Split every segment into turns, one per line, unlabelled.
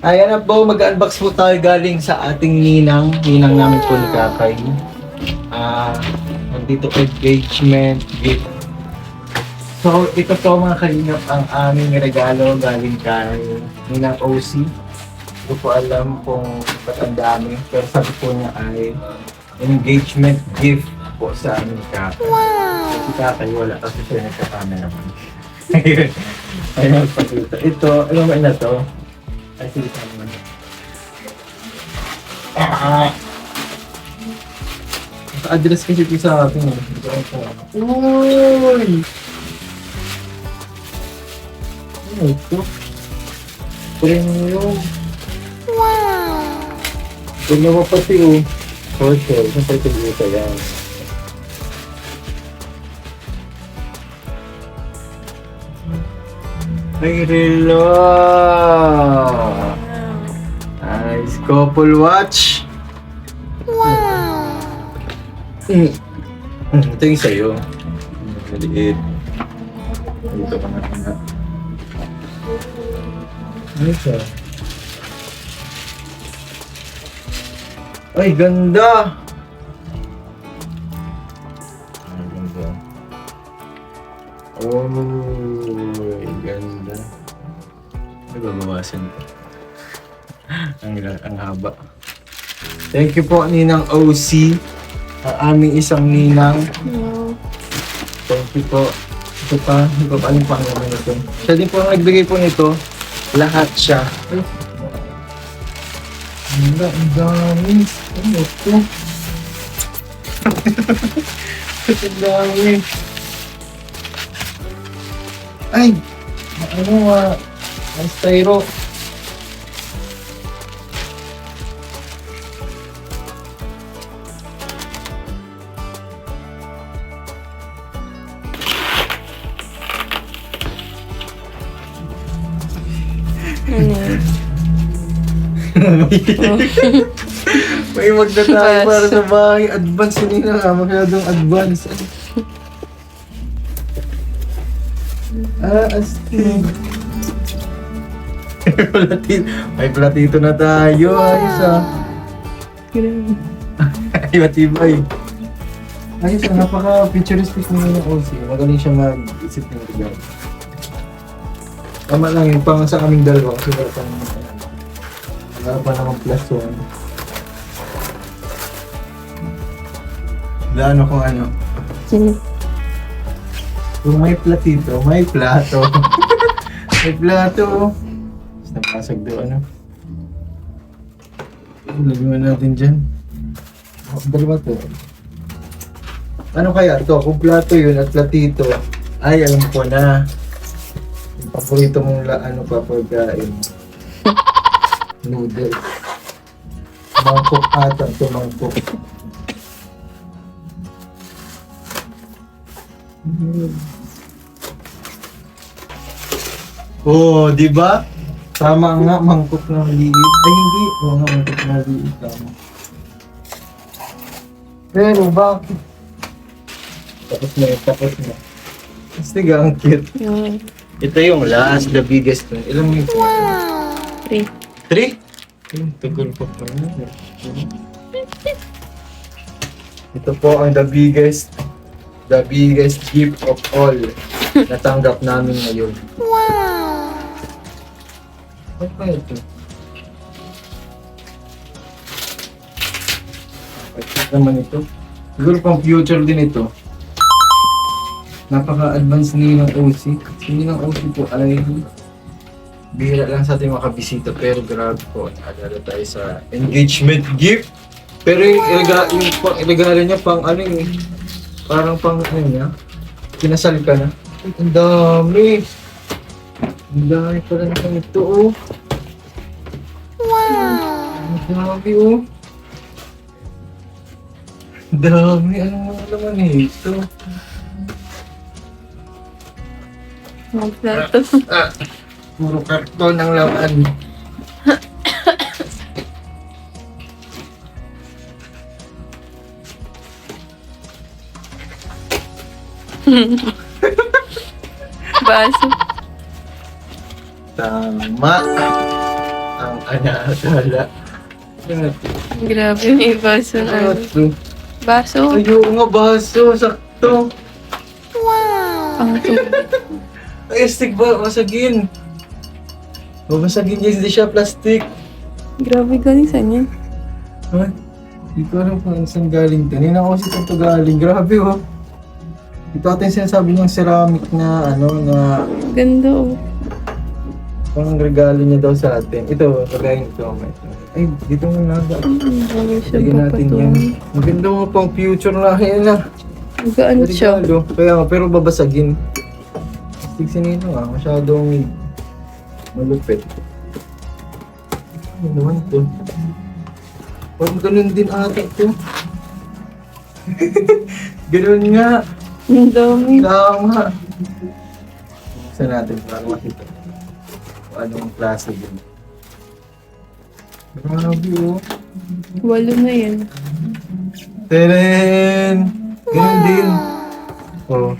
Ayan na po, mag-unbox po tayo galing sa ating ninang namin po ni Kakay. Nandito engagement gift. So, ito po mga kalingap ang aming regalo galing kay Ninang OC. Hindi ko po alam kung ba't ang dami, pero sabi po niya ay engagement gift po sa aming Kakay. Wow! Si Kakay wala kasi siya nagka-cameraman. Ayun, pagkita. Ito, alam mo na to? Ay, sige naman. Naka-address kasi ito sa akin. Uy! Ano ito? Premium. Wow! Premium pati oh. Hotel. Siyempre ito dito yan. Ay, relo! Nice couple watch! Wow! Ito yung sa'yo. Maliit. Dito ka na nga. Ano siya? Ay, ganda! Ay, ganda. Oh, ganda. Nagbabawasan ko. ang haba. Thank you po, Ninang OC. Ang aming isang ninang. Thank you po. Ito pa. Hindi pa anong pangalan nito. Siya din po ang nagbigay po nito. Lahat siya. Ay. Ang dami. Ano ito? Ang dami. Ay! Ano ang styro. May magdatayo para sa bahay. Advance yun na. Masyadong advance. Astig. May platito na tayo. Ayos Ay, matibay. Ayos napaka-futuristic naman yung OC. Magaling siya mag-isip ng regalo. Tama lang yun, pang sa kaming dalawa. Kasi wala pa naman plus one. Wala kung ano. Kung may platito, may plato. May plato. Basta pasag doon, ano. Lagyan natin dyan. Dalawa to. Ano kaya to? Kung plato yun at platito, ay alam ko na. Yung paborito mong pagkain. Noodles. Mangkok ata ito, mangkok. Oh, di ba? Tama nga, mangkok na maliit. Ay, hindi. Oo nga, mangkok na maliit. Tama. Pero bakit? Tapos na. Astig, ang cute. Ito yung last, the biggest one. Ilang yung ito?
Wow! 3.
3? Tagal pa pa na. Ito po ang the biggest gift of all natanggap namin ngayon. Wow! Ano pa ito? Ito naman ito. Siguro pang future din ito. Napaka-advanced ng OC. Hindi ng OC po ay bihira lang sa ating makabisita, pero grabe po. Nakadala tayo sa engagement gift. Pero yung regalo niya pang ano yung parang pang ano niya, kinasal ka na. Ay, ang dami. Ang dami pala na ito, oh. Wow! Ang dami, oh. Ang dami. Anong mga naman ito?
Magplato.
Puro karton ang laman.
Baso.
Tama. Ang Tala.
Grabe, may baso na.
Ito.
Baso?
Ayaw nga baso. Sakto.
Pang tubig.
Ay, stick ba? Masagin. Babasagin niya, hindi siya plastic.
Grabe, galing saan yan?
Ha? Hindi ko alam kung saan galing. Kanina ako kasi ito galing. Grabe oh. Ito atin sinasabi niyang ceramic na na
Ganda oh.
pang regalo niya daw sa atin. Ito, kagaya nito. Ay, dito mo naga.
Grabe siya
Lagyan natin yan.
papatungan.
Maganda mo pang future na yan na.
Magaan siya.
Regalo. Kaya nga, pero babasagin. Stick si Nino masyadong malupit. Ano naman to? Parang ganun din ate to. Ganun nga.
Ang dami.
Tama. Buksan natin para makita kung anong klase din. Grabe oh.
8 na yan.
Teren! Ganun din. Oh.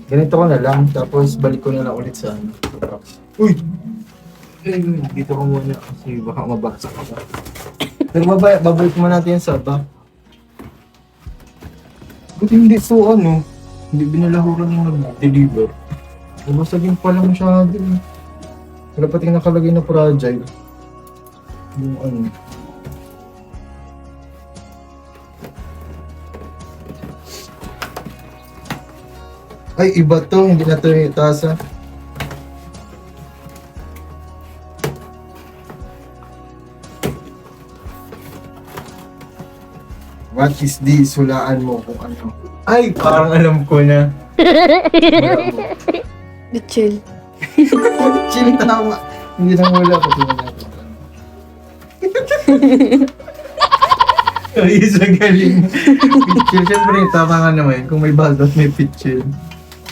Ganito ko na lang, tapos balik ko na lang ulit sa box. Uy! Dito ko muna kasi baka mabaksak ako. Pero babalik mo natin yan sa back. Buti hindi so hindi binalahuran ng nag-deliver. Babasagin pala masyado. Wala pati nakalagay na fragile. Yung Ay, iba to. Hindi na to yung tasa. What is this? Hulaan mo kung ano. Ay, parang alam ko na. Wala mo.
The chill.
Chill, tama. Hindi na wala ko. Ay, isa galing. Pitchill. Siyempre, tama nga naman. Kung may balot, may pitchill.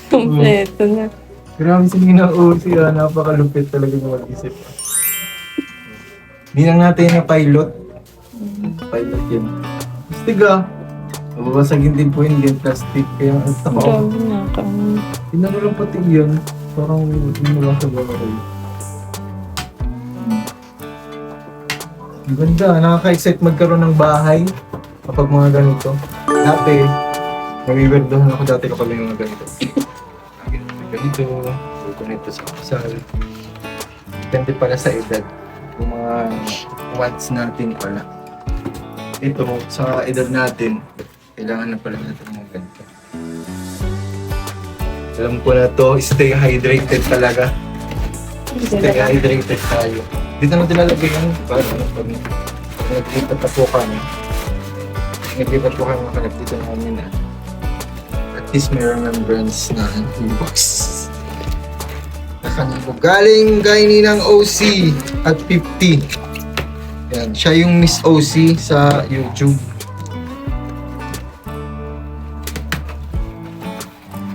Kompleto na.
Grabe sa ginausi napakalupit talaga ng mag-isip. Hindi lang natin na pilot. Pilot yun. Plastic mababasagin din po yun, plastic. Kaya ang tako.
Grabe na kami.
Tinano lang pati yun. Parang hindi mo lang sa bahay. Ang ganda, nakaka-excite magkaroon ng bahay kapag mga ganito. Dati, namiwerdohan ako dati kapag may mga ganito. Ganito, ganito sa kasal. Depende pala sa edad. Yung mga wants natin pala. Ito, sa edad natin, kailangan na pala natin mga ganito. Alam ko na to, stay hydrated talaga. Stay hydrated tayo. Dito natin nalagay yan para pag nag-lipat na po kami. Nag-lipat po kami makalap dito namin na. At least may remembrance na yung box. Nakanito. Galing kay Ninang OC at 50. Yan, siya yung Miss OC sa YouTube.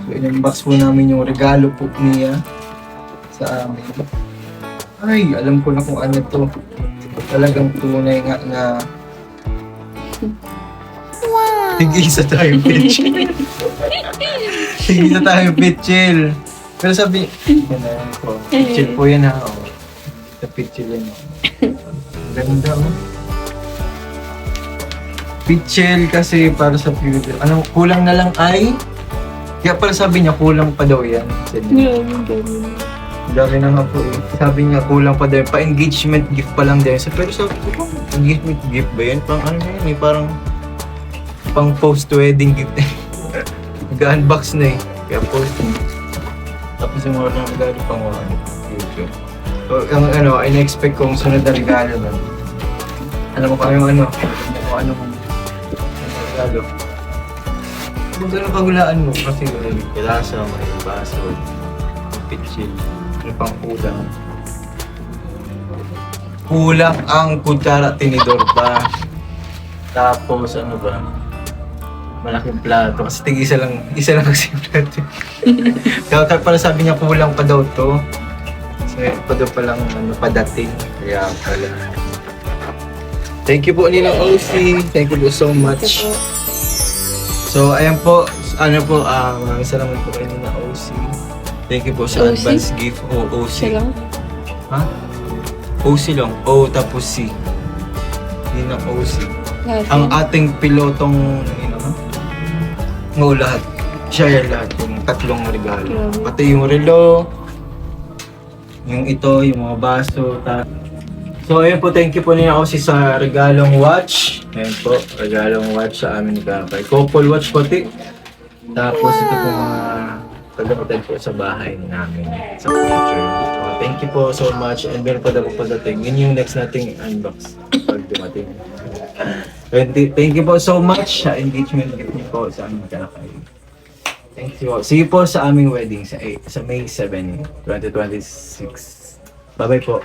So, in-unbox po namin yung regalo po niya sa amin. Ay, alam ko na kung ano to. Talagang tunay nga na tig-isa tayo, pitchill. Tig-isa tayo, pitchill. Pero sabi, yan po. Pitchill po yan ha. Sa pitchill yan. Ganda oh. Pitchill kasi para sa future. Anong kulang na lang ay? Kaya pala sabi niya kulang pa daw yan.
Grabe, galing.
Dami na nga po eh. Sabi niya kulang pa daw. Pa-engagement gift pa lang din. Pero sabi ko, engagement gift ba yan? Pang ano yan eh. Parang pang post-wedding gift. Nag-unbox na eh. Kaya post. Tapos yung mga regalo pang future. So, ang in-expect kong sunod na regalo na. Alam mo pa yung kung anong regalo. Kung gano'ng kagulaan mo, kasi may kulasa, may baso, may pitchill, may pang kulang. Kulang ang kutsara tinidor pa. Tapos ano ba? Malaking plato. Kasi isa lang kasi yung plato. Kaya pala sabi niya kulang pa daw to. Kasi pa daw palang padating. Kaya pala. Thank you po Ninang OC. Thank you po so much. So, ayan po. Maraming salamat po kayo na OC. Thank you po sa
OC?
advance gift o OC.
Siya lang?
Ha? OC lang. O tapos C. Yun ang OC.
Lahat
Ang
yan.
ating pilotong, lahat. Share lahat yung tatlong regalo.
Grabe.
Pati yung relo, yung ito, yung mga baso. So ayun po, thank you po niya ako sa regalong watch. Ayun po, regalong watch sa amin ni Kakay. Couple watch pati. Tapos ito po mga kagamitan po sa bahay namin sa future. So, thank you po so much and meron pa daw po padating. Yun yung next nating unbox pag dumating. Thank you po so much sa engagement gift niyo po sa aming Kakay. Thank you. See you po sa aming wedding sa May 7, 2026. Bye-bye po.